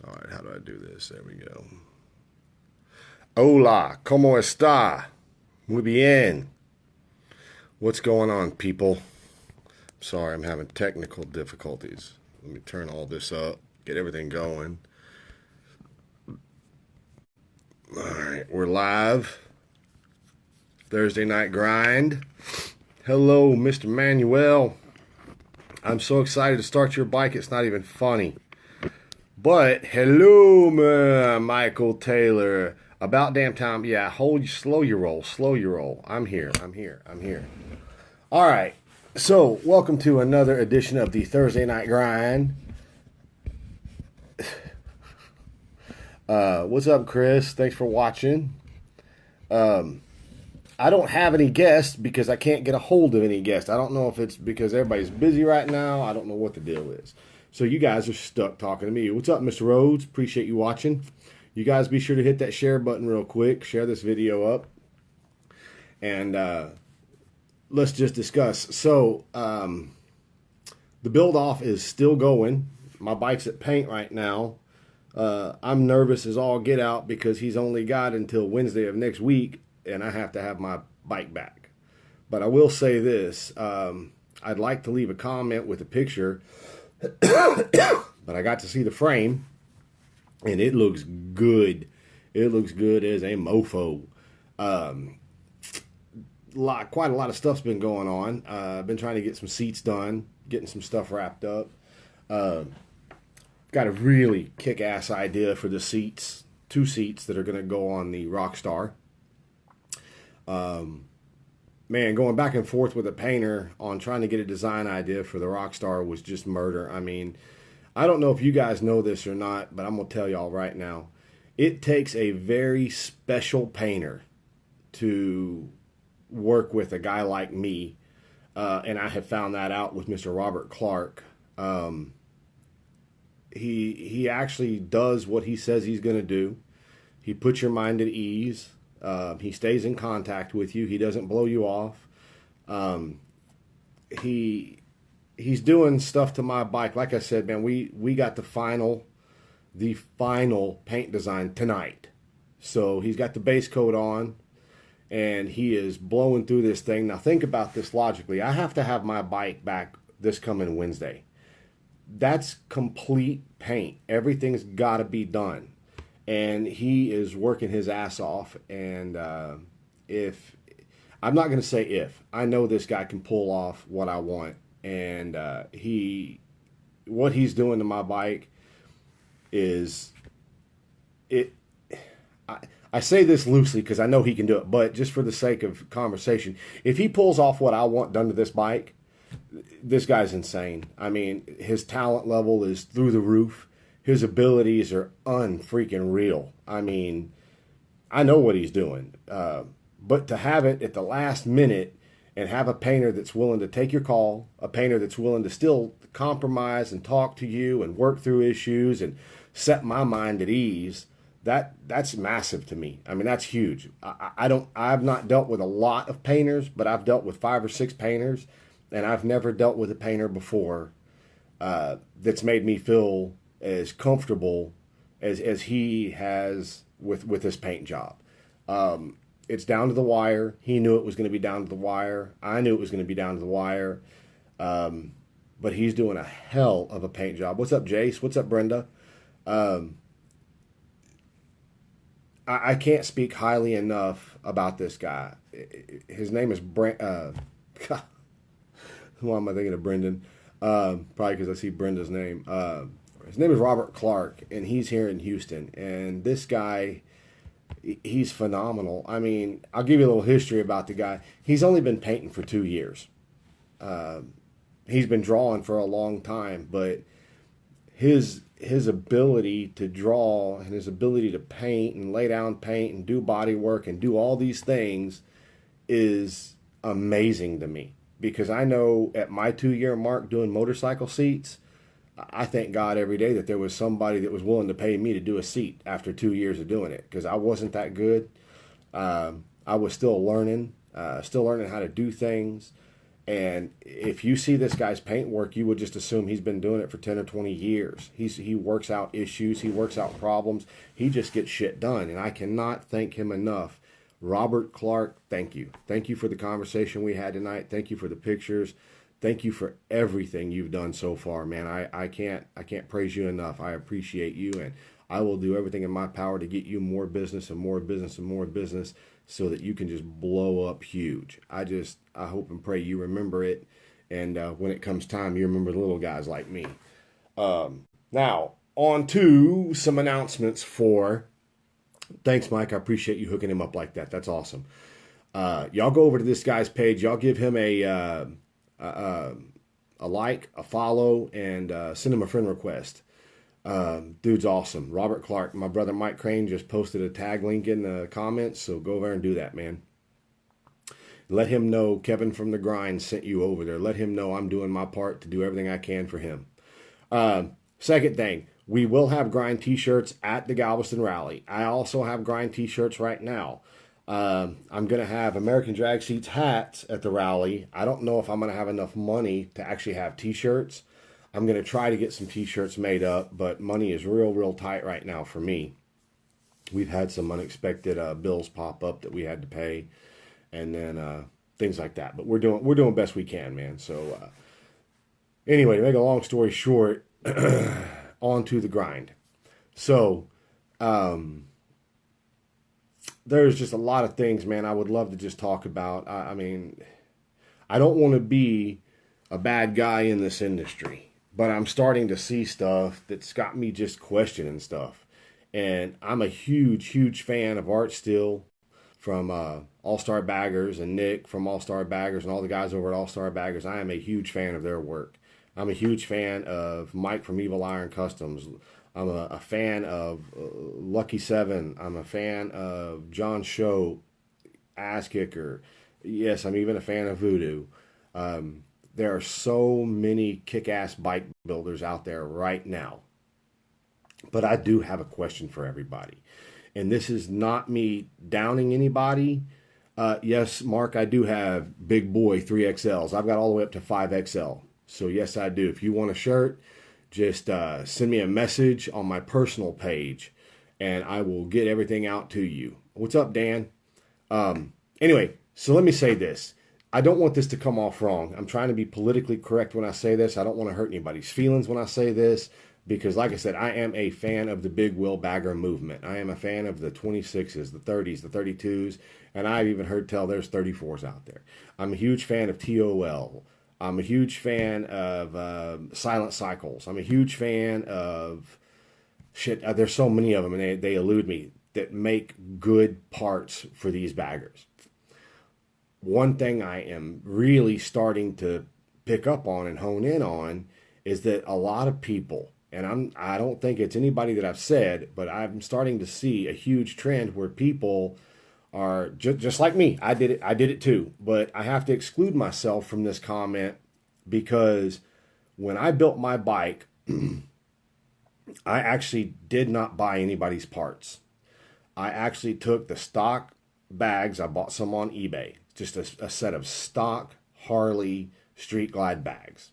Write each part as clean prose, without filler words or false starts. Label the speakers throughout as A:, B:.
A: All right, how do I do this? There we go. Hola, ¿cómo está? Muy bien. What's going on, people? Sorry, I'm having technical difficulties. Let me turn all this up, get everything going. All right, we're live. Thursday night grind. Hello, Mr. Manuel. I'm so excited to start your bike, it's not even funny. But hello, Michael Taylor. About damn time. Yeah, slow your roll, slow your roll. I'm here. All right. So, welcome to another edition of the Thursday Night Grind. What's up, Chris? Thanks for watching. I don't have any guests because I can't get a hold of any guests. I don't know if it's because everybody's busy right now. I don't know what the deal is. So you guys are stuck talking to me. What's up, Mr. Rhodes? Appreciate you watching. You guys be sure to hit that share button real quick. Share this video up. And let's just discuss. So the build off is still going. My bike's at paint right now. I'm nervous as all get out because he's only got until Wednesday of next week, and I have to have my bike back. But I will say this. I'd like to leave a comment with a picture, but I got to see the frame, and it looks good. It looks good as a mofo. Quite a lot of stuff's been going on. I've been trying to get some seats done, getting some stuff wrapped up. Got a really kick-ass idea for the seats. 2 seats that are going to go on the Rockstar. Man, going back and forth with a painter on trying to get a design idea for the Rockstar was just murder. I mean, I don't know if you guys know this or not, but I'm going to tell y'all right now. It takes a very special painter to work with a guy like me. And I have found that out with Mr. Robert Clark. He actually does what he says he's going to do. He puts your mind at ease. He stays in contact with you. He doesn't blow you off. He's doing stuff to my bike. Like I said, man, we got the final paint design tonight. So he's got the base coat on, and he is blowing through this thing. Now think about this logically. I have to have my bike back this coming Wednesday. That's complete paint. Everything's got to be done. And he is working his ass off. And if I'm not going to say if, I know this guy can pull off what I want. And what he's doing to my bike is it. I say this loosely because I know he can do it, but just for the sake of conversation, if he pulls off what I want done to this bike, this guy's insane. I mean, his talent level is through the roof. His abilities are unfreaking real. I mean, I know what he's doing. But to have it at the last minute and have a painter that's willing to take your call, a painter that's willing to still compromise and talk to you and work through issues and set my mind at ease, that's massive to me. I mean, that's huge. I've not dealt with a lot of painters, but I've dealt with 5 or 6 painters. And I've never dealt with a painter before that's made me feel as comfortable as he has with this paint job. It's down to the wire. He knew it was going to be down to the wire. I knew it was going to be down to the wire. But he's doing a hell of a paint job. What's up, Jace? What's up, Brenda? I can't speak highly enough about this guy. His name is Brent. Why am I thinking of Brendan? Probably because I see Brenda's name. His name is Robert Clark, and he's here in Houston. And this guy, he's phenomenal. I mean, I'll give you a little history about the guy. He's only been painting for 2 years. He's been drawing for a long time, but his ability to draw and his ability to paint and lay down paint and do body work and do all these things is amazing to me. Because I know at my 2-year mark doing motorcycle seats, I thank God every day that there was somebody that was willing to pay me to do a seat after 2 years of doing it. Because I wasn't that good. I was still learning how to do things. And if you see this guy's paint work, you would just assume he's been doing it for 10 or 20 years. He works out issues. He works out problems. He just gets shit done. And I cannot thank him enough. Robert Clark, thank you. Thank you for the conversation we had tonight. Thank you for the pictures. Thank you for everything you've done so far, man. I can't praise you enough. I appreciate you, and I will do everything in my power to get you more business and more business and more business so that you can just blow up huge. I hope and pray you remember it, and when it comes time, you remember the little guys like me. Now, on to some announcements for... Thanks, Mike. I appreciate you hooking him up like that. That's awesome. Y'all go over to this guy's page. Y'all give him a like, a follow, and send him a friend request. Dude's awesome. Robert Clark. My brother Mike Crane just posted a tag link in the comments, so go over and do that, man. Let him know Kevin from the Grind sent you over there. Let him know I'm doing my part to do everything I can for him. Second thing, we will have Grind t-shirts at the Galveston Rally. I also have Grind t-shirts right now. I'm going to have American Drag Seats hats at the rally. I don't know if I'm going to have enough money to actually have t-shirts. I'm going to try to get some t-shirts made up, but money is real tight right now for me. We've had some unexpected bills pop up that we had to pay, and then things like that. But we're doing best we can, man. So anyway, to make a long story short, on to the grind. So there's just a lot of things, man, I would love to just talk about. I mean, I don't want to be a bad guy in this industry, but I'm starting to see stuff that's got me just questioning stuff. And I'm a huge fan of Art Steele from All-Star Baggers, and Nick from All-Star Baggers, and all the guys over at All-Star Baggers. I am a huge fan of their work. I'm a huge fan of Mike from Evil Iron Customs. I'm a fan of Lucky Seven. I'm a fan of John Show, Ass Kicker. Yes, I'm even a fan of Voodoo. There are so many kick-ass bike builders out there right now. But I do have a question for everybody. And this is not me downing anybody. Yes, Mark, I do have big boy 3XLs. I've got all the way up to 5XL. So yes, I do. If you want a shirt, just send me a message on my personal page, and I will get everything out to you. What's up, Dan? Anyway, so let me say this. I don't want this to come off wrong. I'm trying to be politically correct when I say this. I don't want to hurt anybody's feelings when I say this, because like I said, I am a fan of the big wheel bagger movement. I am a fan of the 26s, the 30s, the 32s, and I've even heard tell there's 34s out there. I'm a huge fan of TOL. I'm a huge fan of Silent Cycles. I'm a huge fan of shit. There's so many of them, and they elude me, that make good parts for these baggers. One thing I am really starting to pick up on and hone in on is that a lot of people, and I don't think it's anybody that I've said, but I'm starting to see a huge trend where people are just like me. I did it too, but I have to exclude myself from this comment because when I built my bike, I actually did not buy anybody's parts. I actually took the stock bags. I bought some on eBay, just a set of stock Harley Street Glide bags.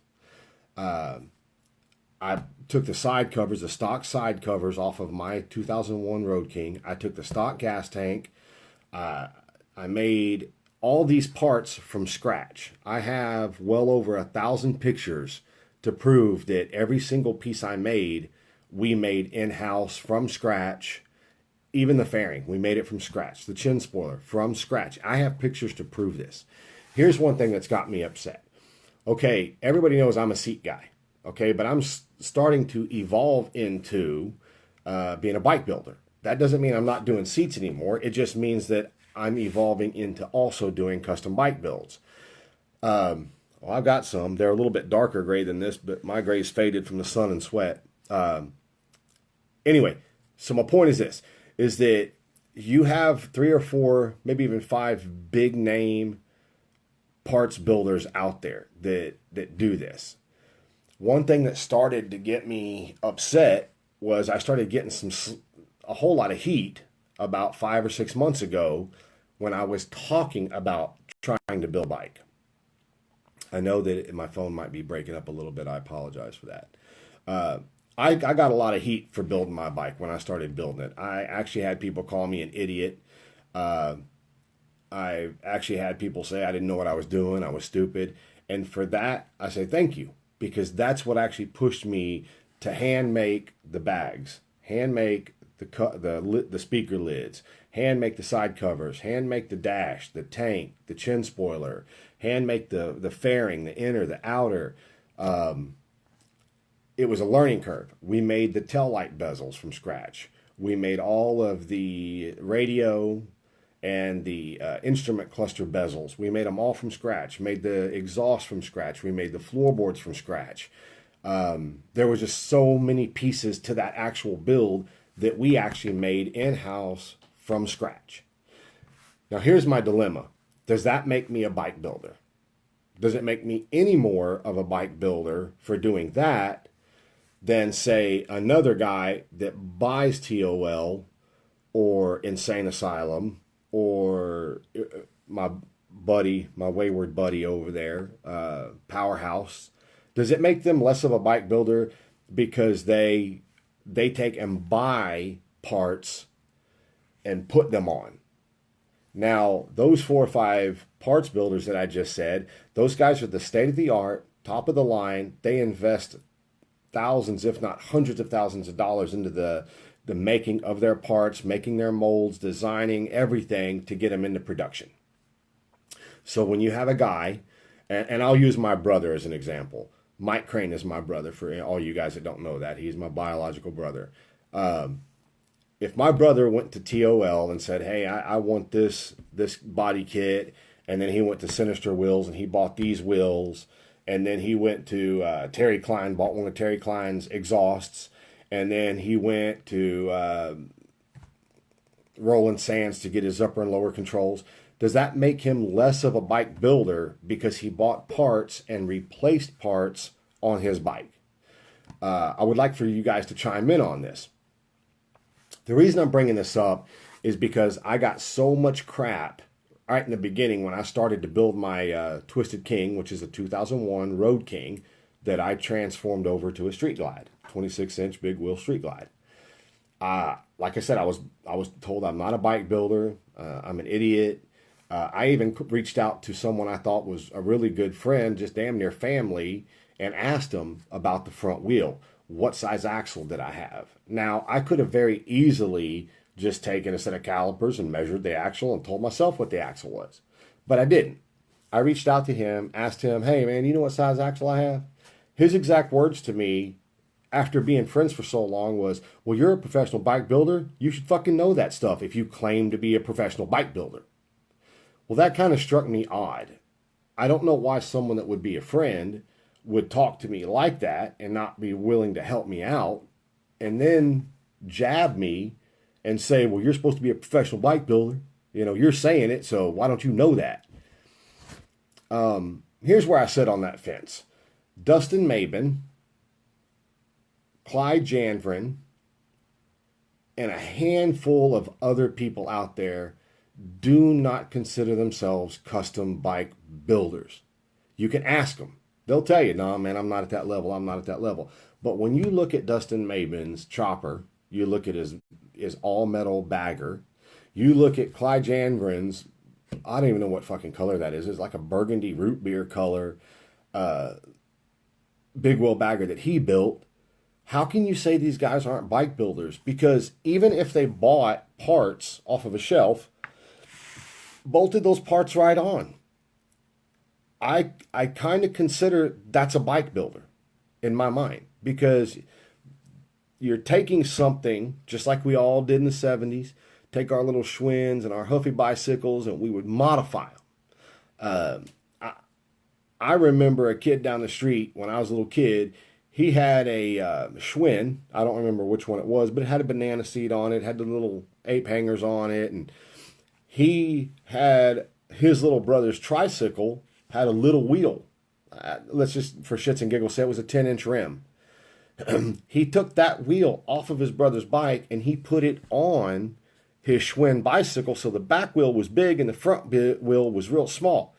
A: I took the side covers, the stock side covers off of my 2001 Road King. I took the stock gas tank. I made all these parts from scratch. I have well over 1,000 pictures to prove that every single piece I made, we made in-house from scratch. Even the fairing, we made it from scratch. The chin spoiler, from scratch. I have pictures to prove this. Here's one thing that's got me upset. Okay, everybody knows I'm a seat guy. Okay, but I'm starting to evolve into being a bike builder. That doesn't mean I'm not doing seats anymore. It just means that I'm evolving into also doing custom bike builds. Well, I've got some. They're a little bit darker gray than this, but my gray's faded from the sun and sweat. Anyway, so my point is this, is that you have 3 or 4, maybe even 5 big name parts builders out there that do this. One thing that started to get me upset was I started getting a whole lot of heat about 5 or 6 months ago when I was talking about trying to build a bike. I know that my phone might be breaking up a little bit. I apologize for that. Uh, I got a lot of heat for building my bike when I started building it. I actually had people call me an idiot. Uh, I actually had people say I didn't know what I was doing. I was stupid. And for that, I say thank you, because that's what actually pushed me to hand make the bags, hand make the speaker lids, hand make the side covers, hand make the dash, the tank, the chin spoiler, hand make the fairing, the inner, the outer. It was a learning curve. We made the tail light bezels from scratch. We made all of the radio and the instrument cluster bezels. We made them all from scratch. Made the exhaust from scratch. We made the floorboards from scratch. There was just so many pieces to that actual build that we actually made in-house from scratch. Now here's my dilemma. Does that make me a bike builder? Does it make me any more of a bike builder for doing that than, say, another guy that buys TOL or Insane Asylum or my wayward buddy over there, Powerhouse? Does it make them less of a bike builder because they take and buy parts and put them on? Now, those 4 or 5 parts builders that I just said, those guys are the state of the art, top of the line. They invest thousands, if not hundreds of thousands of dollars into the making of their parts, making their molds, designing everything to get them into production. So when you have a guy, and I'll use my brother as an example. Mike Crane is my brother, for all you guys that don't know that. He's my biological brother. If my brother went to TOL and said, hey, I want this body kit, and then he went to Sinister Wheels and he bought these wheels, and then he went to Terry Klein, bought one of Terry Klein's exhausts, and then he went to Roland Sands to get his upper and lower controls, does that make him less of a bike builder because he bought parts and replaced parts on his bike? I would like for you guys to chime in on this. The reason I'm bringing this up is because I got so much crap right in the beginning when I started to build my Twisted King, which is a 2001 Road King that I transformed over to a Street Glide, 26-inch big wheel Street Glide. Like I said, I was told I'm not a bike builder. I'm an idiot. I even reached out to someone I thought was a really good friend, just damn near family, and asked him about the front wheel. What size axle did I have? Now, I could have very easily just taken a set of calipers and measured the axle and told myself what the axle was. But I didn't. I reached out to him, asked him, hey, man, you know what size axle I have? His exact words to me, after being friends for so long, was, well, you're a professional bike builder. You should fucking know that stuff if you claim to be a professional bike builder. Well, that kind of struck me odd. I don't know why someone that would be a friend would talk to me like that and not be willing to help me out, and then jab me and say, well, you're supposed to be a professional bike builder. You know, you're saying it, so why don't you know that? Here's where I sit on that fence. Dustin Mabin, Clyde Janvrin, and a handful of other people out there do not consider themselves custom bike builders. You can ask them. They'll tell you, no, man, I'm not at that level. I'm not at that level. But when you look at Dustin Mabin's chopper, you look at his all-metal bagger, you look at Clyde Janvrin's, I don't even know what fucking color that is. It's like a burgundy root beer color big wheel bagger that he built. How can you say these guys aren't bike builders? Because even if they bought parts off of a shelf, bolted those parts right on, I kind of consider that's a bike builder in my mind, because you're taking something just like we all did in the 70s, take our little Schwinn's and our Huffy bicycles, and we would modify them. I remember a kid down the street when I was a little kid. He had a Schwinn. I don't remember which one it was, but it had a banana seat on it, had the little ape hangers on it, and he had his little brother's tricycle had a little wheel. Let's just, for shits and giggles, say it was a 10-inch rim. He took that wheel off of his brother's bike and he put it on his Schwinn bicycle, so the back wheel was big and the front wheel was real small.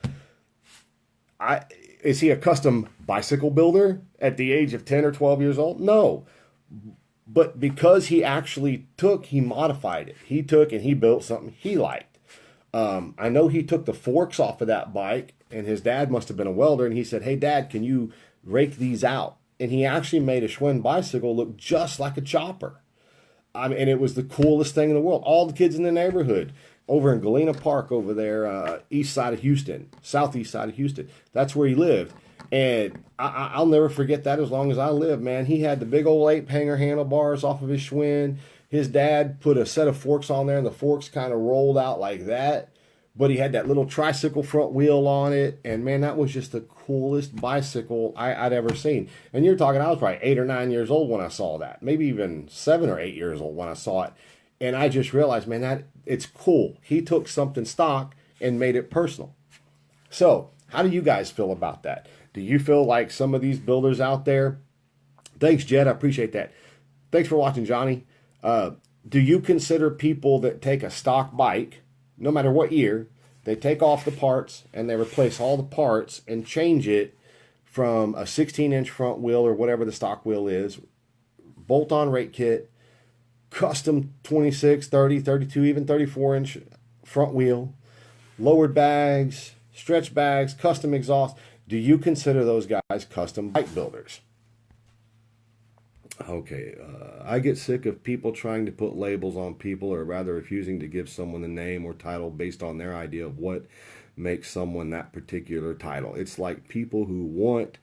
A: Is he a custom bicycle builder at the age of 10 or 12 years old? No. But because he modified it. He took and he built something he liked. I know he took the forks off of that bike, and his dad must have been a welder, and he said, "Hey, Dad, can you rake these out?" And he actually made a Schwinn bicycle look just like a chopper. And it was the coolest thing in the world. All the kids in the neighborhood over in Galena Park over there, east side of Houston, southeast side of Houston. That's where he lived. And I'll never forget that as long as I live, man. He had the big old 8-hanger handlebars off of his Schwinn. His dad put a set of forks on there, and the forks kind of rolled out like that. But he had that little tricycle front wheel on it. And, man, that was just the coolest bicycle I'd ever seen. And you're talking, I was probably 8 or 9 years old when I saw that. Maybe even 7 or 8 years old when I saw it. And I just realized, man, that it's cool. He took something stock and made it personal. So how do you guys feel about that? Do you feel like some of these builders out there? Thanks, Jed. I appreciate that. Thanks for watching, Johnny. Do you consider people that take a stock bike, no matter what year, they take off the parts and they replace all the parts and change it from a 16-inch front wheel or whatever the stock wheel is, bolt-on rake kit, custom 26, 30, 32, even 34-inch front wheel, lowered bags, stretch bags, custom exhaust? Do you consider those guys custom bike builders? Okay, I get sick of people trying to put labels on people, or rather refusing to give someone the name or title based on their idea of what makes someone that particular title. It's like people who want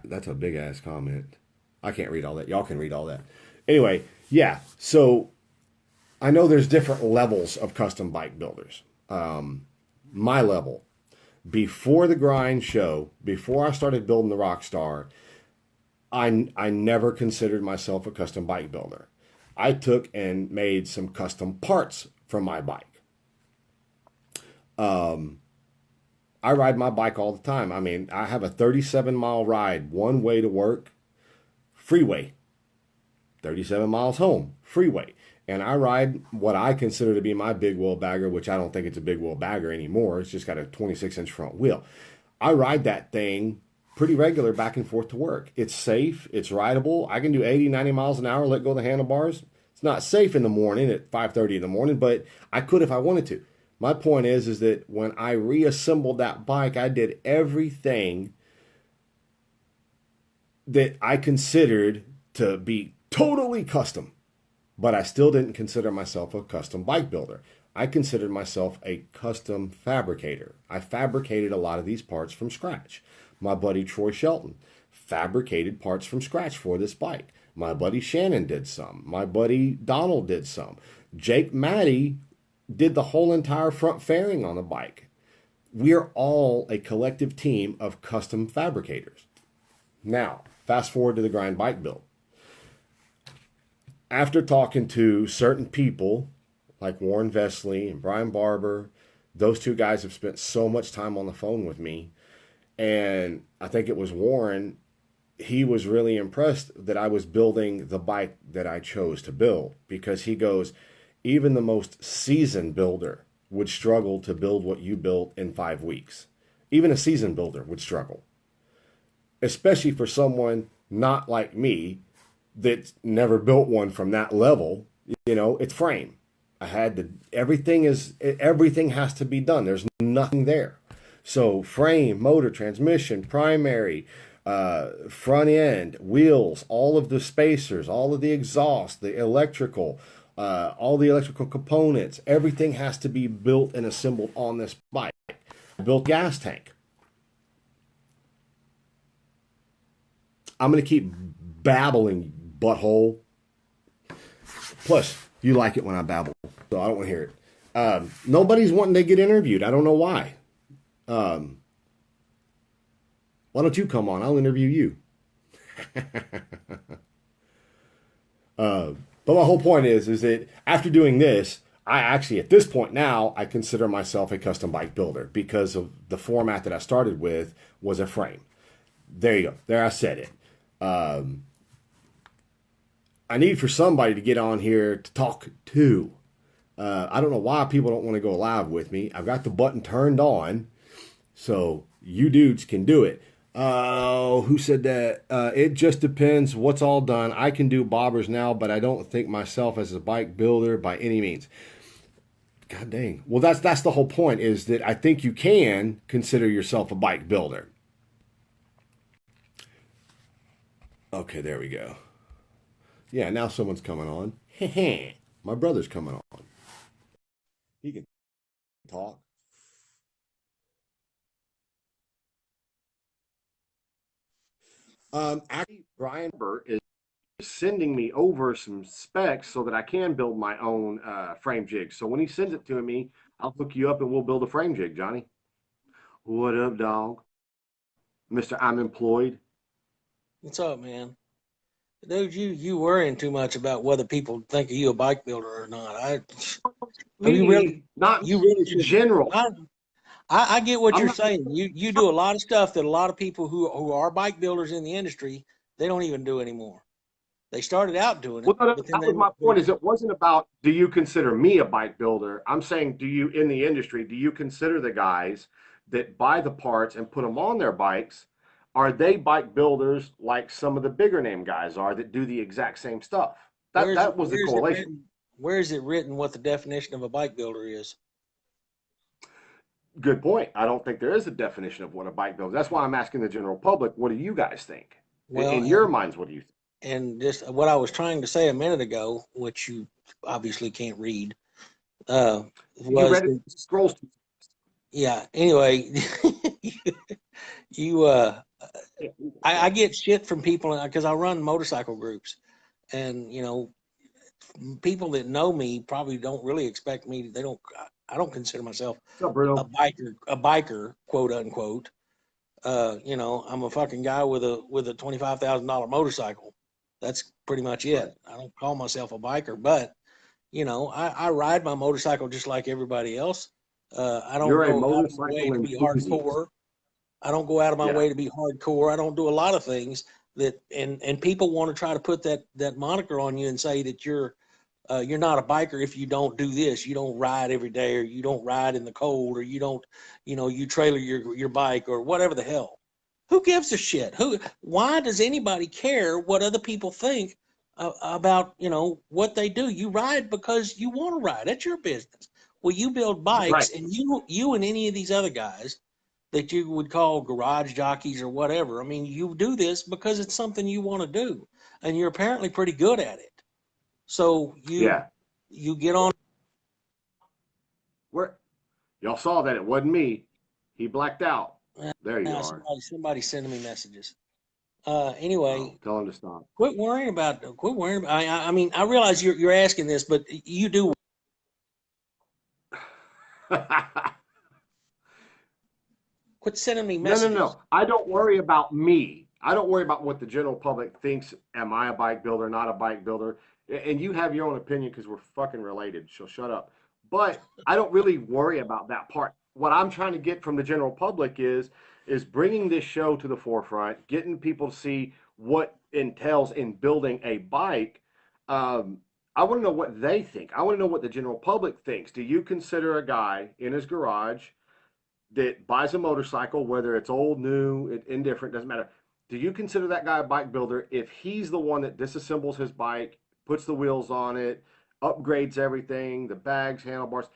A: that's a big ass comment. I can't read all that. Y'all can read all that. Anyway, yeah. So I know there's different levels of custom bike builders. My level, before the grind show, before I started building the Rockstar, I never considered myself a custom bike builder. I took and made some custom parts for my bike. I ride my bike all the time. I mean, I have a 37-mile ride one way to work, freeway. 37 miles home, freeway. And I ride what I consider to be my big wheel bagger, which I don't think it's a big wheel bagger anymore. It's just got a 26-inch front wheel. I ride that thing pretty regular back and forth to work. It's safe. It's rideable. I can do 80, 90 miles an hour, let go of the handlebars. It's not safe in the morning at 5:30 in the morning, but I could if I wanted to. My point is that when I reassembled that bike, I did everything that I considered to be totally custom. But I still didn't consider myself a custom bike builder. I considered myself a custom fabricator. I fabricated a lot of these parts from scratch. My buddy Troy Shelton fabricated parts from scratch for this bike. My buddy Shannon did some. My buddy Donald did some. Jake Matty did the whole entire front fairing on the bike. We're all a collective team of custom fabricators. Now, fast forward to the grind bike build. After talking to certain people like Warren Vesley and Brian Barber, those two guys have spent so much time on the phone with me. And I think it was Warren, he was really impressed that I was building the bike that I chose to build, because he goes, even the most seasoned builder would struggle to build what you built in 5 weeks. Even a seasoned builder would struggle, especially for someone not like me that never built one from that level. You know, it's frame. Everything has to be done. There's nothing there. So frame, motor, transmission, primary, front end, wheels, all of the spacers, all of the exhaust, the electrical, all the electrical components, everything has to be built and assembled on this bike. I built gas tank. I'm going to keep babbling, butthole. Plus, you like it when I babble, so I don't want to hear it. Nobody's wanting to get interviewed. I don't know why. Why don't you come on? I'll interview you. But my whole point is that after doing this, I actually, at this point now, I consider myself a custom bike builder, because of the format that I started with was a frame. There you go. There, I said it. I need for somebody to get on here to talk to. I don't know why people don't want to go live with me. I've got the button turned on, so you dudes can do it. Who said that? It just depends what's all done. I can do bobbers now, but I don't think myself as a bike builder by any means. God dang. Well, that's the whole point, is that I think you can consider yourself a bike builder. Okay, there we go. Yeah, now someone's coming on. My brother's coming on. He can talk. Actually, Brian Burt is sending me over some specs so that I can build my own frame jig. So when he sends it to me, I'll hook you up and we'll build a frame jig, Johnny. What up, dog? Mr. I'm employed.
B: What's up, man? Dude, you worrying too much about whether people think of you a bike builder or not.
A: Not
B: you really
A: in general.
B: I get what you're saying. You do a lot of stuff that a lot of people who are bike builders in the industry, they don't even do anymore. They started out doing it.
A: Well, that was my point. Is it wasn't about, do you consider me a bike builder? I'm saying, do you, in the industry, do you consider the guys that buy the parts and put them on their bikes? Are they bike builders like some of the bigger name guys are that do the exact same stuff? That was the correlation.
B: Where is it written what the definition of a bike builder is?
A: Good point. I don't think there is a definition of what a bike builder. That's why I'm asking the general public. What do you guys think? Well, in your minds, what do you think?
B: And just what I was trying to say a minute ago, which you obviously can't read, was
A: you read it, scrolls.
B: Yeah. Anyway, I get shit from people because I run motorcycle groups, and people that know me probably don't really expect me. I don't consider myself a biker, quote unquote. I'm a fucking guy with a $25,000 motorcycle. That's pretty much it. Right. I don't call myself a biker, but I ride my motorcycle just like everybody else. I don't go out of my way to be hardcore. I don't go out of my way to be hardcore. I don't do a lot of things that, and people want to try to put that moniker on you and say that you're not a biker if you don't do this. You don't ride every day, or you don't ride in the cold, or you don't, you trailer your bike or whatever the hell. Who gives a shit? Why does anybody care what other people think about, what they do? You ride because you want to ride. That's your business. Well, you build bikes, right. And you and any of these other guys that you would call garage jockeys or whatever. I mean, you do this because it's something you want to do, and you're apparently pretty good at it. So you get on.
A: Where y'all saw that it wasn't me. He blacked out. There you are.
B: Somebody sending me messages. Anyway,
A: tell him to stop.
B: Quit worrying about. I mean, I realize you're asking this, but you do. Quit sending me messages.
A: No. I don't worry about me. I don't worry about what the general public thinks. Am I a bike builder? Not a bike builder? And you have your own opinion because we're fucking related. So shut up. But I don't really worry about that part. What I'm trying to get from the general public is bringing this show to the forefront, getting people to see what entails in building a bike. I want to know what they think. I want to know what the general public thinks. Do you consider a guy in his garage that buys a motorcycle, whether it's old, new, indifferent, doesn't matter? Do you consider that guy a bike builder if he's the one that disassembles his bike, puts the wheels on it, upgrades everything, the bags, handlebars?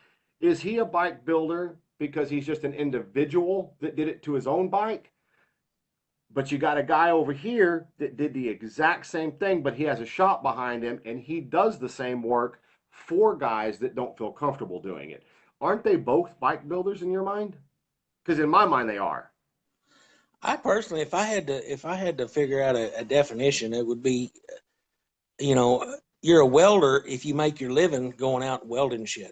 A: Is he a bike builder because he's just an individual that did it to his own bike? But you got a guy over here that did the exact same thing, but he has a shop behind him, and he does the same work for guys that don't feel comfortable doing it. Aren't they both bike builders in your mind? Because in my mind, they are.
B: I personally, if I had to figure out a definition, it would be, you're a welder if you make your living going out welding shit.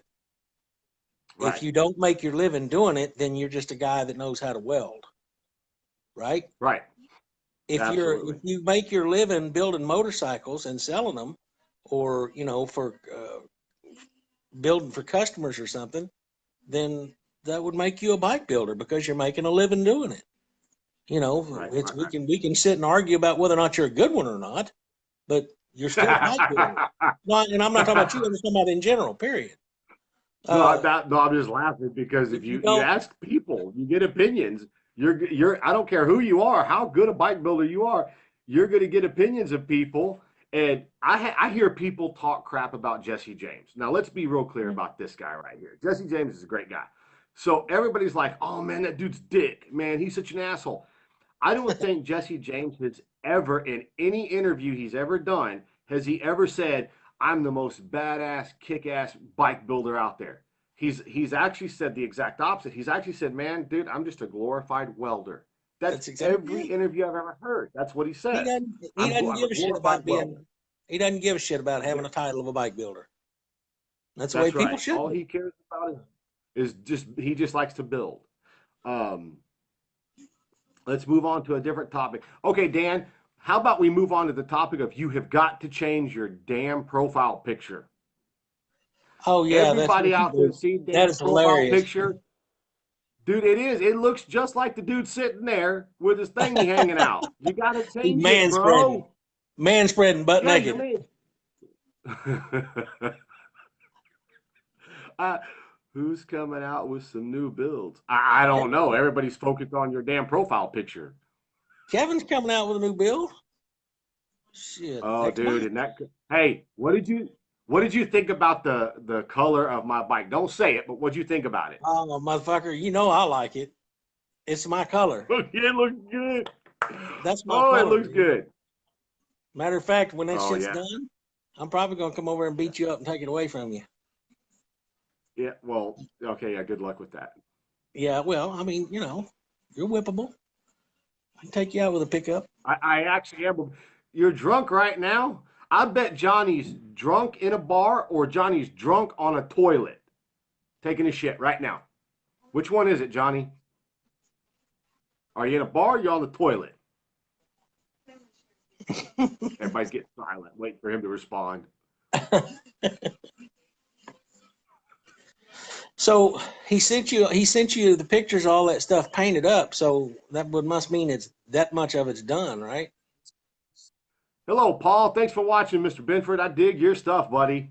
B: Right. If you don't make your living doing it, then you're just a guy that knows how to weld. Right?
A: Right.
B: If you make your living building motorcycles and selling them, or for building for customers or something, then that would make you a bike builder because you're making a living doing it. We can sit and argue about whether or not you're a good one or not, but you're still a bike builder. And I'm not talking about you. I'm just talking about in general. Period. Uh,
A: No, I'm just laughing because if
B: if you
A: you
B: don't,
A: ask people, you get opinions. I don't care who you are, how good a bike builder you are, you're going to get opinions of people. And I hear people talk crap about Jesse James. Now let's be real clear about this guy right here. Jesse James is a great guy. So everybody's like, "Oh man, that dude's dick. Man, he's such an asshole." I don't think Jesse James has ever, in any interview he's ever done, has he ever said, "I'm the most badass, kick-ass bike builder out there." He's actually said the exact opposite. He's actually said, "Man, dude, I'm just a glorified welder." That's
B: that's exactly
A: every
B: it.
A: interview I've ever heard. That's what he
B: He
A: says.
B: doesn't. He doesn't
A: I'm a
B: give a shit
A: glorified
B: about
A: welder.
B: being. He doesn't give a shit about
A: Yeah,
B: having a title of a bike builder. That's the way
A: that's
B: people
A: right.
B: should
A: All
B: be.
A: he cares about is just he just likes to build. Um, let's move on to a different topic. Okay, Dan, how about we move on to the topic of you have got to change your damn profile picture.
B: Oh yeah, that's
A: Everybody
B: what you
A: out there
B: do.
A: see
B: That
A: Dan's
B: is
A: profile
B: hilarious.
A: picture. Dude, it is. It looks just like the dude sitting there with his thingy hanging out. You got to
B: He's
A: change it,
B: man spreading,
A: bro.
B: man spreading, butt
A: Yeah, you're
B: naked.
A: me. uh, who's coming out with some new builds? I don't know. Everybody's focused on your damn profile picture.
B: Kevin's coming out with a new build. Shit,
A: Oh,
B: next
A: dude,
B: month.
A: and that. Hey, what did you think about the color of my bike? Don't say it, but what did you think about it?
B: Oh, motherfucker, you know I like it. It's my color.
A: It looks good.
B: That's my
A: Oh, it
B: color,
A: looks
B: dude.
A: good.
B: Matter of fact, when that
A: Oh
B: shit's
A: yeah,
B: done, I'm probably gonna come over and
A: yeah,
B: beat you up and take it away from you.
A: yeah. Well, okay, yeah. Good luck with that.
B: Yeah, well, I mean, you know, you're whippable. I can take you out with a pickup.
A: I actually am. You're drunk right now. I bet Johnny's drunk in a bar or Johnny's drunk on a toilet taking a shit right now. Which one is it, Johnny? Are you in a bar or you on the toilet? Everybody's getting silent, waiting for him to respond.
B: So he sent you the pictures, all that stuff painted up. So that would must mean it's that much of it's done, right?
A: Hello, Paul. Thanks for watching, Mr. Benford. I dig your stuff, buddy.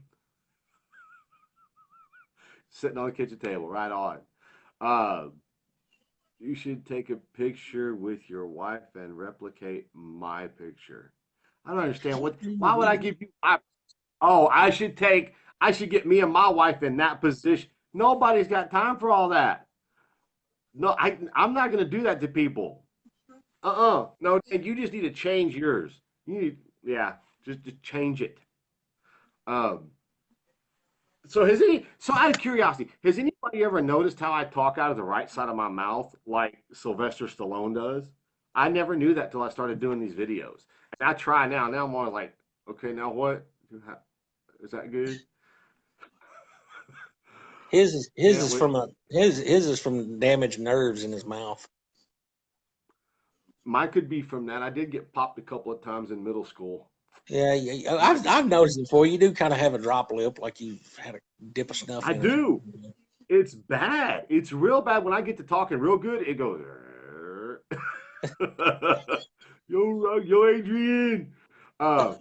A: Sitting on the kitchen table, right on. Uh, you should take a picture with your wife and replicate my picture. I don't understand why would I give you my, oh, I should get me and my wife in that position. Nobody's got time for all that. No, I'm not gonna do that to people. No, and you just need to change yours. You need, yeah, just change it. Um, so out of curiosity, has anybody ever noticed how I talk out of the right side of my mouth like Sylvester Stallone does? I never knew that till I started doing these videos. And I try now. Now I'm more like, okay, now what? Is that good?
B: His
A: Yeah,
B: is from a his is from damaged nerves in his mouth.
A: mine could be from that. I did get popped a couple of times in middle school.
B: Yeah, yeah,
A: Might be
B: I've
A: from that.
B: noticed it before. You do kind of have a drop lip, like you've had a dip of snuff
A: I
B: in or
A: do.
B: something.
A: It's bad. It's real bad when I get to talking real good. It goes. Yo, Adrian. Uh,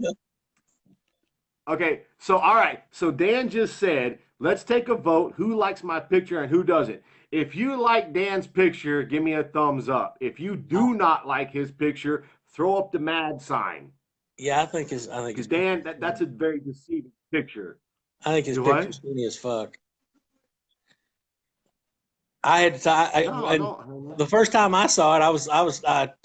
A: okay, so all right. So Dan just said, let's take a vote. Who likes my picture and who doesn't? If you like Dan's picture, give me a thumbs up. If you
B: Oh,
A: do not like his picture, throw up the mad sign.
B: yeah, I think his
A: Because Dan,
B: picture's
A: that's
B: funny.
A: a very deceiving picture.
B: I think his
A: Do what?
B: picture's funny as fuck. I had to,
A: No,
B: and
A: don't.
B: the first time I saw it,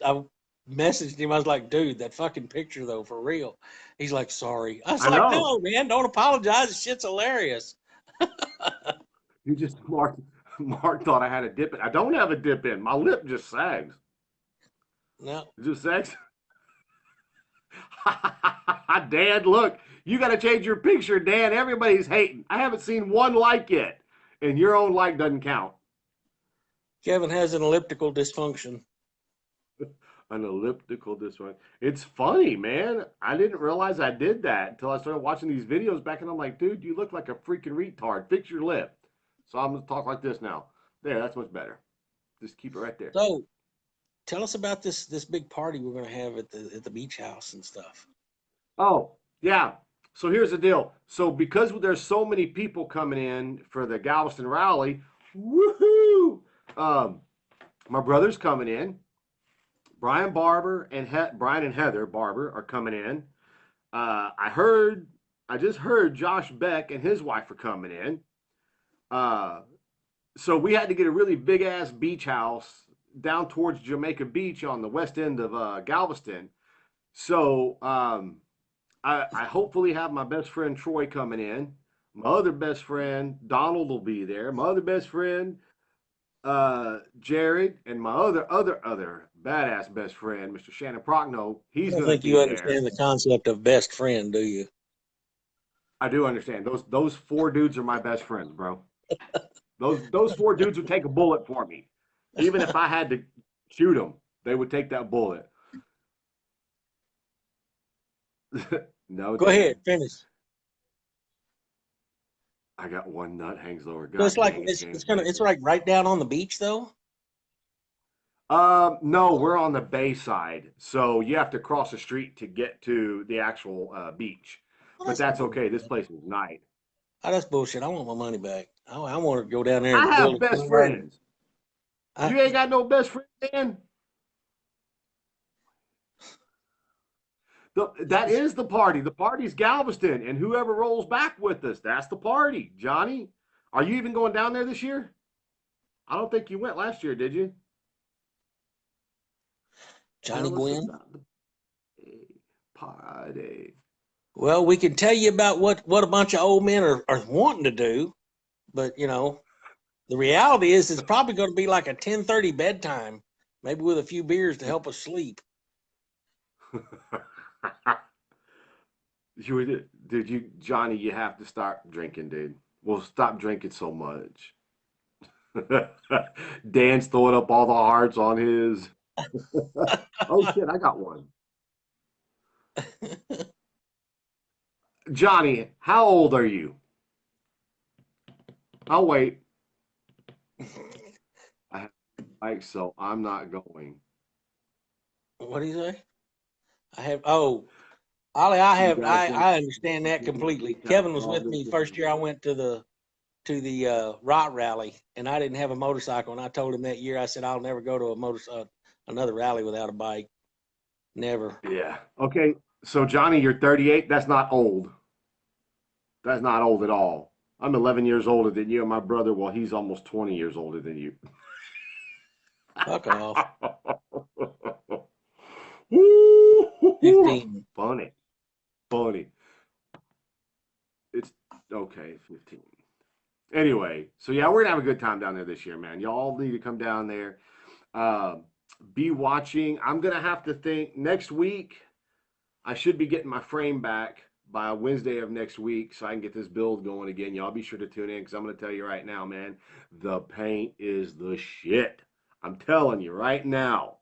B: I messaged him. I was like, dude, that fucking picture though, for real. He's like, sorry. I was
A: I
B: like,
A: know.
B: no, man, don't apologize. This shit's hilarious.
A: You just Mark thought I had a dip in. I don't have a dip in. My lip just sags.
B: No,
A: It just sags. Dan, look, you got to change your picture, Dan. Everybody's hating. I haven't seen one like yet, and your own like doesn't count.
B: Kevin has an elliptical dysfunction.
A: An elliptical this one. It's funny, man. I didn't realize I did that until I started watching these videos back, and I'm like, dude, you look like a freaking retard. Fix your lip. So I'm gonna talk like this now. There, that's much better. Just keep it right there.
B: So tell us about this big party we're gonna have at the beach house and stuff.
A: Oh, yeah. So here's the deal. So because there's so many people coming in for the Galveston rally, woohoo! Um, my brother's coming in. Brian Barber and Brian and Heather Barber are coming in. I just heard Josh Beck and his wife are coming in. Uh, so we had to get a really big ass beach house down towards Jamaica Beach on the west end of Galveston. So I hopefully have my best friend Troy coming in. My other best friend Donald will be there. My other best friend Jared, and my other badass best friend Mr. Shannon Prochnow.
B: I
A: He's
B: don't
A: going to
B: think you
A: be there.
B: understand the concept of best friend, do you?
A: I do understand those four dudes are my best friends, bro. Those four dudes would take a bullet for me, even if I had to shoot them. They would take that bullet. No,
B: Go
A: Dan.
B: ahead, finish.
A: I got one nut hangs lower.
B: So it's
A: God
B: like
A: dang it,
B: it's
A: James
B: gonna it's like right down on the beach though.
A: No, we're on the bay side, so you have to cross the street to get to the actual beach.
B: Well,
A: But
B: that's
A: that's okay. This
B: bullshit.
A: place is nice.
B: Oh, that's bullshit. I want my money back. I want to go down there
A: I
B: and build
A: have
B: a
A: best
B: slide.
A: friends.
B: I,
A: You ain't got no best friend, Dan. That is the party. The party's Galveston, and whoever rolls back with us, that's the party. Johnny, are you even going down there this year? I don't think you went last year, did you?
B: Johnny
A: Tell us
B: Gwynn.
A: about the party.
B: Well, we can tell you about what a bunch of old men are wanting to do, but the reality is it's probably going to be like a 10:30 bedtime, maybe with a few beers to help us sleep.
A: Did you, Johnny? You have to start drinking, dude. Well, stop drinking so much. Dan's throwing up all the hearts on his. Oh shit, I got one. Johnny, how old are you? I'll wait. I have like so I'm not going.
B: What do you say? I have Ollie, I
A: You
B: have
A: guys gonna
B: I understand that completely. Kevin was with me first year I went to the rock rally, and I didn't have a motorcycle, and I told him that year, I said I'll never go to another rally without a bike. Never.
A: Yeah. Okay. So Johnny, you're 38. That's not old. That's not old at all. I'm 11 years older than you, and my brother, well, he's almost 20 years older than you.
B: Fuck off.
A: Woo-hoo-hoo.
B: 15.
A: Funny. Funny. It's okay, 15. Anyway, so yeah, we're gonna have a good time down there this year, man. Y'all need to come down there. Uh, be watching. I'm gonna have to think next week. I should be getting my frame back by Wednesday of next week so I can get this build going again. Y'all be sure to tune in because I'm going to tell you right now, man, the paint is the shit. I'm telling you right now.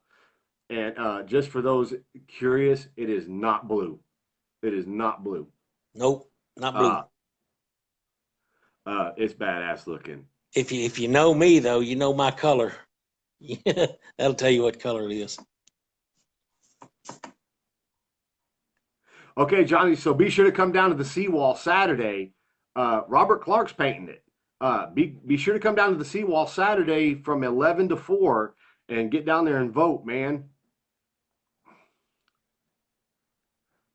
A: And just for those curious, it is not blue. It is not blue.
B: Nope, not blue.
A: Uh, it's badass looking.
B: If you know me though, you know my color. That'll tell you what color it is.
A: Okay, Johnny, so be sure to come down to the seawall Saturday. Robert Clark's painting it. Be sure to come down to the seawall Saturday from 11 to 4 and get down there and vote, man.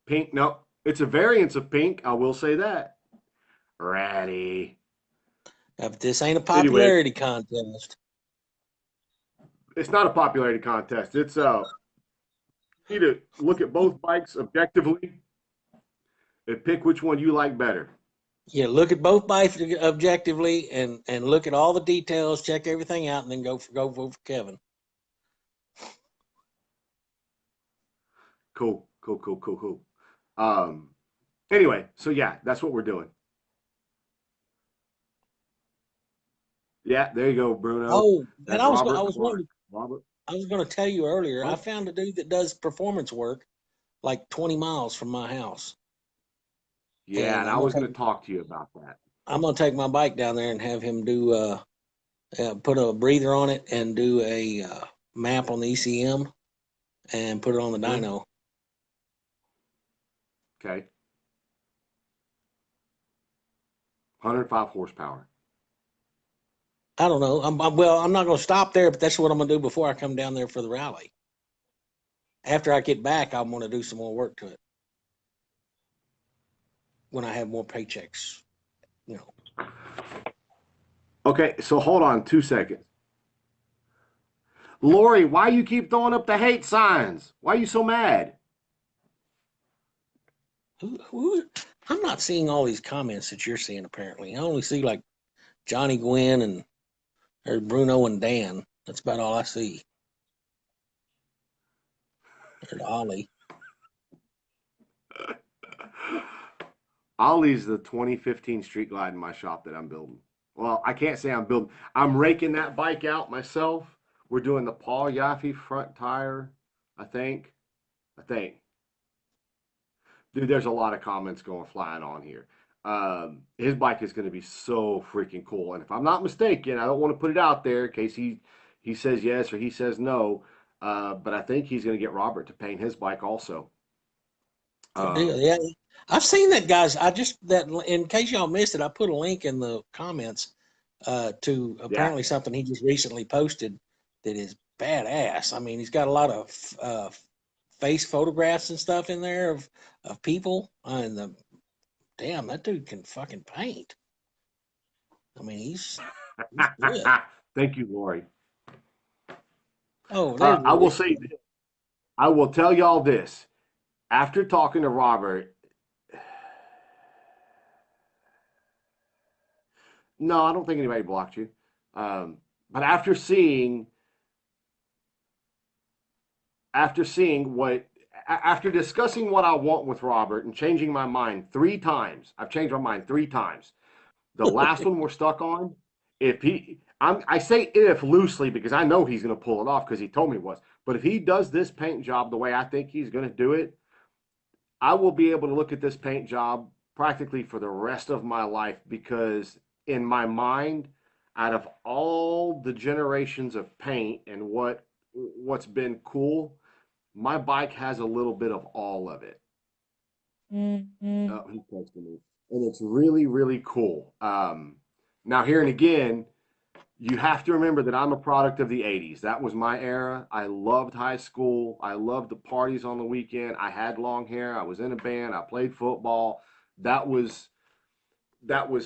A: Pink, no, it's a variance of pink. I will say that. Ratty.
B: But this ain't a
A: Anyway,
B: popularity contest.
A: it's not a popularity contest. It's you need to look at both bikes objectively and pick which one you like better.
B: Yeah, look at both bikes objectively and look at all the details, check everything out, and then go vote for Kevin.
A: Cool. Anyway, so yeah, that's what we're doing. Yeah, there you go, Bruno.
B: Oh, and
A: That's
B: I was
A: Robert Clark.
B: wondering, I was going to tell you earlier. I found a dude that does performance work, like 20 miles from my house.
A: Yeah, and I was going to talk to you about that.
B: I'm going to take my bike down there and have him do put a breather on it and do a map on the ECM and put it on the dyno.
A: Okay. 105 horsepower.
B: I don't know. I'm not going to stop there, but that's what I'm going to do before I come down there for the rally. After I get back, I'm going to do some more work to it when I have more paychecks. You know.
A: Okay, so hold on 2 seconds. Lori, why you keep throwing up the hate signs? Why are you so mad?
B: I'm not seeing all these comments that you're seeing. Apparently, I only see like Johnny Gwynn and there's Bruno and Dan. That's about all I see. There's Ollie.
A: Ollie's the 2015 Street Glide in my shop that I'm building. Well, I can't say I'm building. I'm raking that bike out myself. We're doing the Paul Yaffe front tire, I think. Dude, there's a lot of comments going flying on here. His bike is going to be so freaking cool. And if I'm not mistaken, I don't want to put it out there in case he says yes or he says no. But I think he's going to get Robert to paint his bike also.
B: Yeah, I've seen that, guys. That in case y'all missed it, I put a link in the comments to apparently something he just recently posted that is badass. I mean, he's got a lot of face photographs and stuff in there of people, and damn, that dude can fucking paint. I mean, he's good.
A: Thank you, Lori.
B: Oh,
A: I will say, I will tell y'all this. After talking to Robert, no, I don't think anybody blocked you. But after seeing after discussing what I want with Robert and changing my mind 3 times, I've changed my mind 3 times. The last one we're stuck on. I say if loosely because I know he's going to pull it off because he told me it was. But if he does this paint job the way I think he's going to do it, I will be able to look at this paint job practically for the rest of my life because in my mind, out of all the generations of paint and what's been cool, my bike has a little bit of all of it.
C: Mm-hmm.
A: Oh, he texted me, and it's really, really cool. Now, here and again, you have to remember that I'm a product of the 80s. That was my era. I loved high school. I loved the parties on the weekend. I had long hair. I was in a band. I played football. That was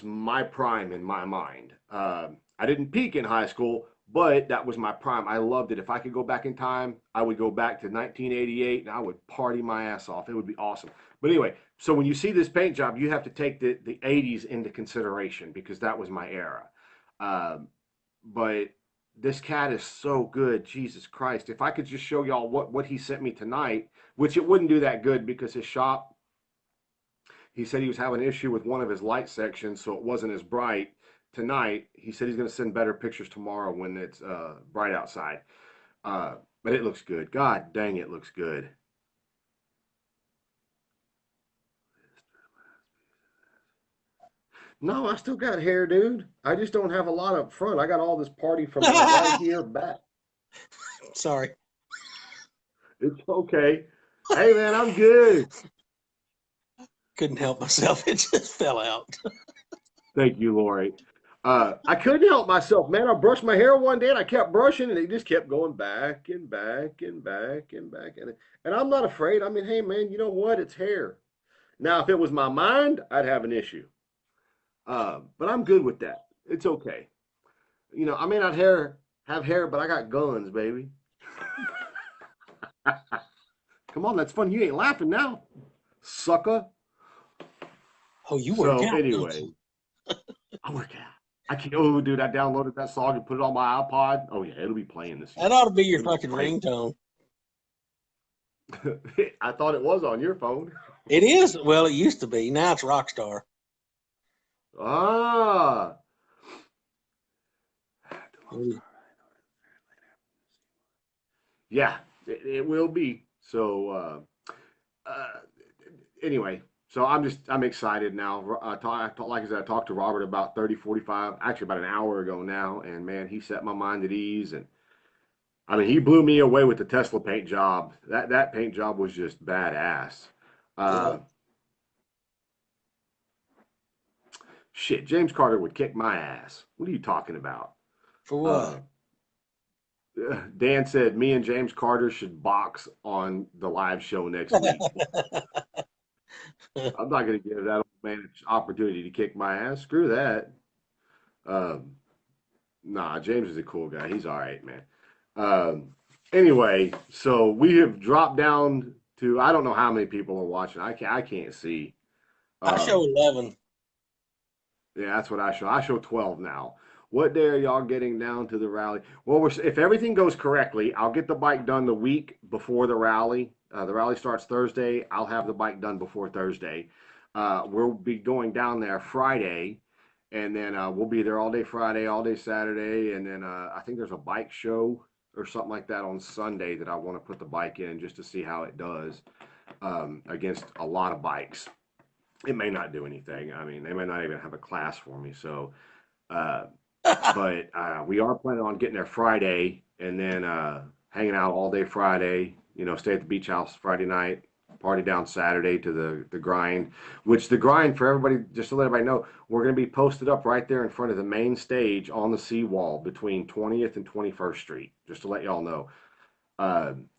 A: my prime in my mind. I didn't peak in high school, but that was my prime. I loved it. If I could go back in time, I would go back to 1988 and I would party my ass off. It would be awesome. But anyway, so when you see this paint job, you have to take the 80s into consideration because that was my era. But this cat is so good. Jesus Christ. If I could just show y'all what he sent me tonight, which it wouldn't do that good because his shop, he said he was having an issue with one of his light sections, so it wasn't as bright tonight. He said he's going to send better pictures tomorrow when it's bright outside. But it looks good. God dang, it looks good. No, I still got hair, dude. I just don't have a lot up front. I got all this party from right here back.
B: Sorry.
A: It's okay. Hey, man, I'm good.
B: Couldn't help myself. It just fell out.
A: Thank you, Lori. I couldn't help myself, man. I brushed my hair one day and I kept brushing and it just kept going back and back and back and back. And I'm not afraid. I mean, hey, man, you know what? It's hair. Now, if it was my mind, I'd have an issue. But I'm good with that. It's okay. You know, I may not have hair, but I got guns, baby. Come on, that's fun. You ain't laughing now, sucker.
B: Oh, you work out.
A: Anyway, I work out. I can't. Oh, dude, I downloaded that song and put it on my iPod. Oh yeah, it'll be playing this.
B: That ought to be your fucking ringtone.
A: I thought it was on your phone.
B: It is. Well, it used to be. Now it's Rockstar.
A: Ah. Yeah, it will be. So anyway, so I'm excited now. Like I said, I talked to Robert about 30, 45, actually about an hour ago now, and man, he set my mind at ease. And I mean, he blew me away with the Tesla paint job. That paint job was just badass. Shit, James Carter would kick my ass. What are you talking about?
B: For what?
A: Dan said me and James Carter should box on the live show next week. I'm not going to give that old man an opportunity to kick my ass. Screw that. Nah, James is a cool guy. He's all right, man. Anyway, so we have dropped down to, I don't know how many people are watching. I can't see.
B: I show 11.
A: Yeah, that's what I show. I show 12 now. What day are y'all getting down to the rally? Well, if everything goes correctly, I'll get the bike done the week before the rally. The rally starts Thursday. I'll have the bike done before Thursday. We'll be going down there Friday, and then we'll be there all day Friday, all day Saturday, and then I think there's a bike show or something like that on Sunday that I want to put the bike in just to see how it does against a lot of bikes. It may not do anything. I mean, they may not even have a class for me. So, but we are planning on getting there Friday and then hanging out all day Friday. You know, stay at the beach house Friday night, party down Saturday to the grind. Which the grind, for everybody, just to let everybody know, we're going to be posted up right there in front of the main stage on the seawall between 20th and 21st Street. Just to let y'all know.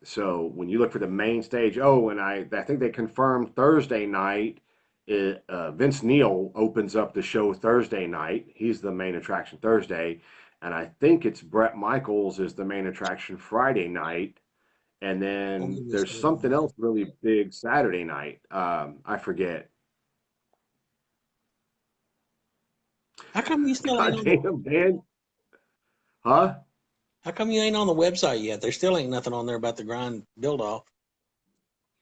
A: So when you look for the main stage, and I think they confirmed Thursday night. Vince Neil opens up the show Thursday night. He's the main attraction Thursday. And I think it's Bret Michaels is the main attraction Friday night. And then there's something else really big Saturday night. I forget.
B: How come you still ain't on
A: Damn, man. Huh?
B: How come you ain't on the website yet? There still ain't nothing on there about the grind build off.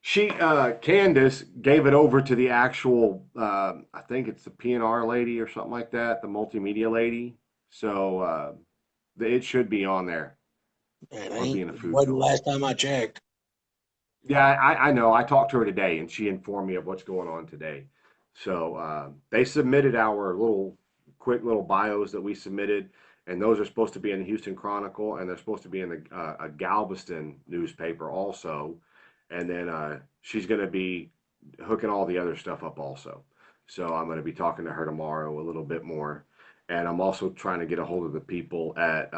A: Candace gave it over to the actual, I think it's the P&R lady or something like that, the multimedia lady. So it should be on there.
B: It
A: tour.
B: wasn't the last time I checked.
A: Yeah, I know. I talked to her today, and she informed me of what's going on today. So they submitted our quick little bios that we submitted, and those are supposed to be in the Houston Chronicle, and they're supposed to be in a Galveston newspaper also. And then she's going to be hooking all the other stuff up also. So I'm going to be talking to her tomorrow a little bit more. And I'm also trying to get a hold of the people at,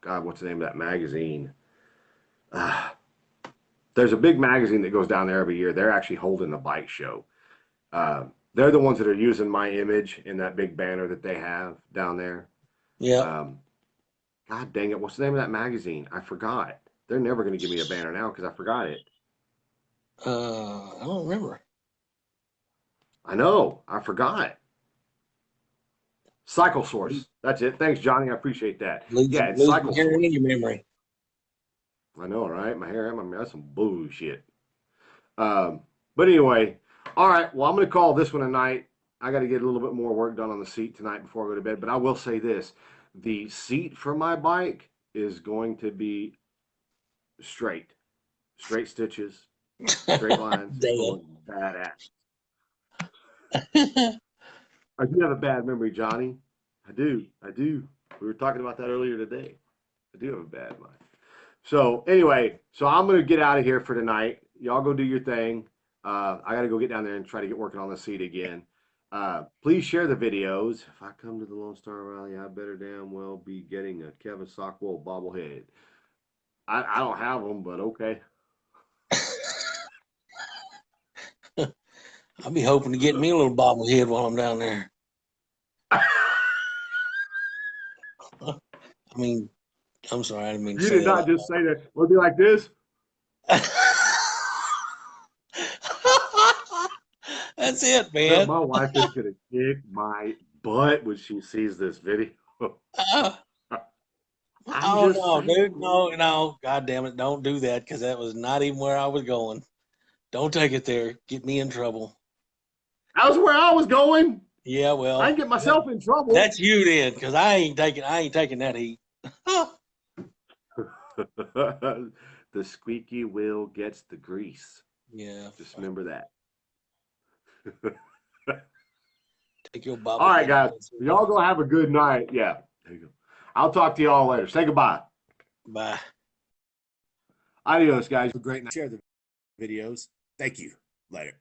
A: God, what's the name of that magazine? There's a big magazine that goes down there every year. They're actually holding the bike show. They're the ones that are using my image in that big banner that they have down there.
B: Yeah.
A: God dang it. What's the name of that magazine? I forgot. They're never going to give me a banner now because I forgot it.
B: I don't remember.
A: I know. I forgot. Cycle Source. That's it. Thanks, Johnny. I appreciate that. It's Cycle Source.
B: In your memory.
A: I know, right? My hair, that's some bullshit. But anyway, all right. Well, I'm going to call this one a night. I got to get a little bit more work done on the seat tonight before I go to bed. But I will say this. The seat for my bike is going to be straight stitches, straight lines. Badass. I do have a bad memory, Johnny. I do. We were talking about that earlier today. I do have a bad mind. So anyway, I'm going to get out of here for tonight. Y'all go do your thing. I got to go get down there and try to get working on the seat again. Please share the videos. If I come to the Lone Star Rally, I better damn well be getting a Kevin Sockwell bobblehead. I don't have them, but okay.
B: I'll be hoping to get me a little bobblehead while I'm down there. I mean, I'm sorry, I didn't mean to say that.
A: You did not just say that. We'll be like this.
B: That's it, man.
A: My wife is going to kick my butt when she sees this video.
B: Oh, no, dude. No. God damn it. Don't do that because that was not even where I was going. Don't take it there. Get me in trouble.
A: That was where I was going.
B: Yeah, well.
A: I get myself in trouble.
B: That's you then, because I ain't taking that heat.
A: The squeaky wheel gets the grease.
B: Yeah.
A: Just remember that.
B: Take your bobblehead.
A: All right, guys. Y'all go have a good night. Yeah. There you go. I'll talk to y'all later. Say goodbye.
B: Bye.
A: Adios, guys. Have a great night. Share the videos. Thank you. Later.